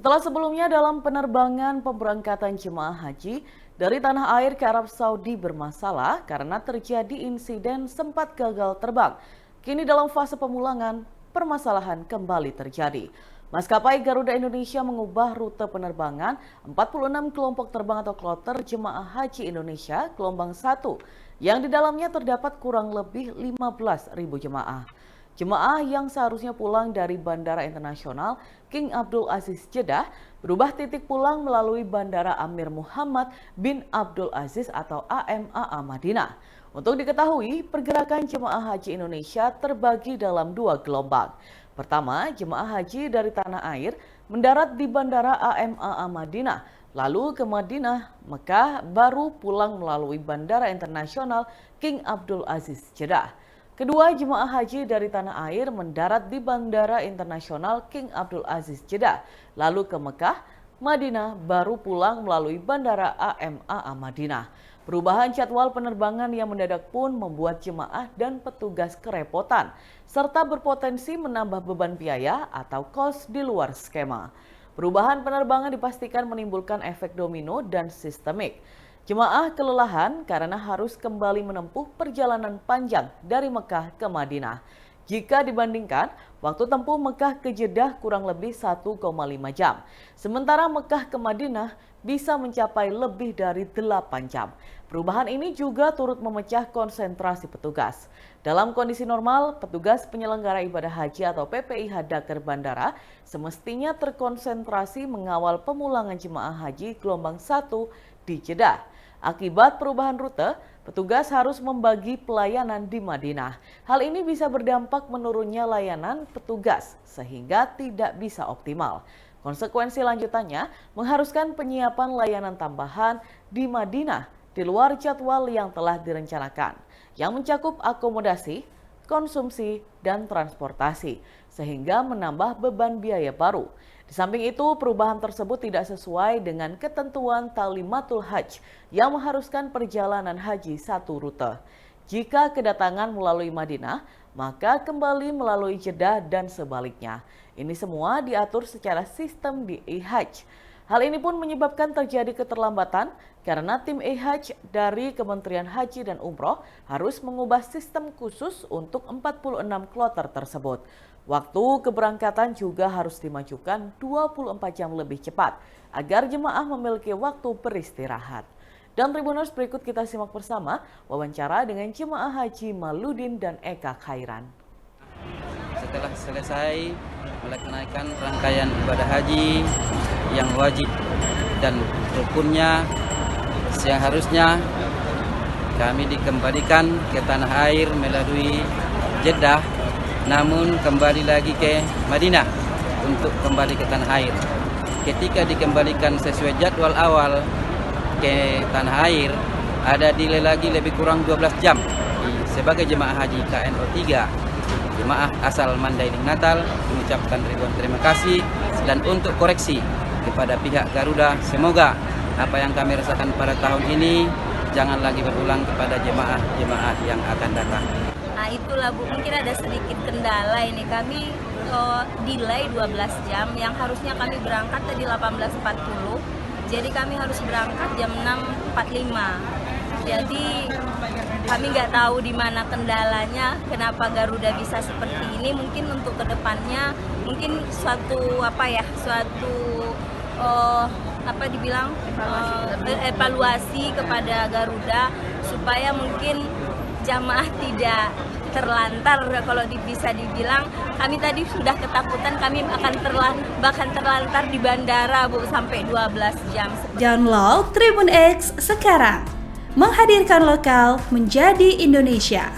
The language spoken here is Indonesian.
Setelah sebelumnya dalam penerbangan pemberangkatan jemaah haji dari tanah air ke Arab Saudi bermasalah karena terjadi insiden sempat gagal terbang. Kini dalam fase pemulangan, permasalahan kembali terjadi. Maskapai Garuda Indonesia mengubah rute penerbangan 46 kelompok terbang atau kloter jemaah haji Indonesia gelombang 1 yang di dalamnya terdapat kurang lebih 15.000 jemaah. Jemaah yang seharusnya pulang dari Bandara Internasional King Abdul Aziz Jeddah berubah titik pulang melalui Bandara Amir Muhammad bin Abdul Aziz atau AMAA Madinah. Untuk diketahui, pergerakan jemaah haji Indonesia terbagi dalam dua gelombang. Pertama, jemaah haji dari tanah air mendarat di Bandara AMAA Madinah, lalu ke Madinah, Mekah, baru pulang melalui Bandara Internasional King Abdul Aziz Jeddah. Kedua, jemaah haji dari tanah air mendarat di Bandara Internasional King Abdul Aziz Jeddah, lalu ke Mekah, Madinah, baru pulang melalui Bandara AMAA Madinah. Perubahan jadwal penerbangan yang mendadak pun membuat jemaah dan petugas kerepotan, serta berpotensi menambah beban biaya atau kos di luar skema. Perubahan penerbangan dipastikan menimbulkan efek domino dan sistemik. Jemaah kelelahan karena harus kembali menempuh perjalanan panjang dari Mekah ke Madinah. Jika dibandingkan, waktu tempuh Mekah ke Jeddah kurang lebih 1,5 jam. Sementara Mekah ke Madinah bisa mencapai lebih dari 8 jam. Perubahan ini juga turut memecah konsentrasi petugas. Dalam kondisi normal, petugas penyelenggara ibadah haji atau PPIH Dakar Bandara semestinya terkonsentrasi mengawal pemulangan jemaah haji gelombang 1 di Jeddah. Akibat perubahan rute, petugas harus membagi pelayanan di Madinah. Hal ini bisa berdampak menurunnya layanan petugas sehingga tidak bisa optimal. Konsekuensi lanjutannya mengharuskan penyiapan layanan tambahan di Madinah di luar jadwal yang telah direncanakan, yang mencakup akomodasi, konsumsi, dan transportasi, sehingga menambah beban biaya baru. Di samping itu, perubahan tersebut tidak sesuai dengan ketentuan Talimatul Hajj yang mengharuskan perjalanan haji satu rute. Jika kedatangan melalui Madinah, maka kembali melalui Jeddah dan sebaliknya. Ini semua diatur secara sistem di e-Hajj. Hal ini pun menyebabkan terjadi keterlambatan karena tim e-Hajj dari Kementerian Haji dan Umroh harus mengubah sistem khusus untuk 46 kloter tersebut. Waktu keberangkatan juga harus dimajukan 24 jam lebih cepat agar jemaah memiliki waktu beristirahat. Dan Tribuners, berikut kita simak bersama wawancara dengan jemaah haji Maludin dan Eka Khairan. Setelah selesai melaksanakan rangkaian ibadah haji yang wajib dan rukunnya, yang harusnya kami dikembalikan ke tanah air melalui Jeddah, namun kembali lagi ke Madinah untuk kembali ke tanah air. Ketika dikembalikan sesuai jadwal awal ke tanah air, ada delay lagi lebih kurang 12 jam. Sebagai jemaah haji KNO 3, jemaah asal Mandailing Natal, mengucapkan ribuan terima kasih dan untuk koreksi kepada pihak Garuda, semoga apa yang kami rasakan pada tahun ini jangan lagi berulang kepada jemaah-jemaah yang akan datang. Nah itulah Bu, mungkin ada sedikit kendala ini, kami delay 12 jam, yang harusnya kami berangkat tadi 18.40, jadi kami harus berangkat jam 6.45. Jadi kami nggak tahu di mana kendalanya, kenapa Garuda bisa seperti ini. Mungkin untuk kedepannya, mungkin suatu evaluasi kepada Garuda supaya mungkin jamaah tidak terlantar. Kalau bisa dibilang, kami tadi sudah ketakutan kami akan bahkan terlantar di bandara Bu sampai 12 jam. Download Tribun X sekarang, menghadirkan lokal menjadi Indonesia.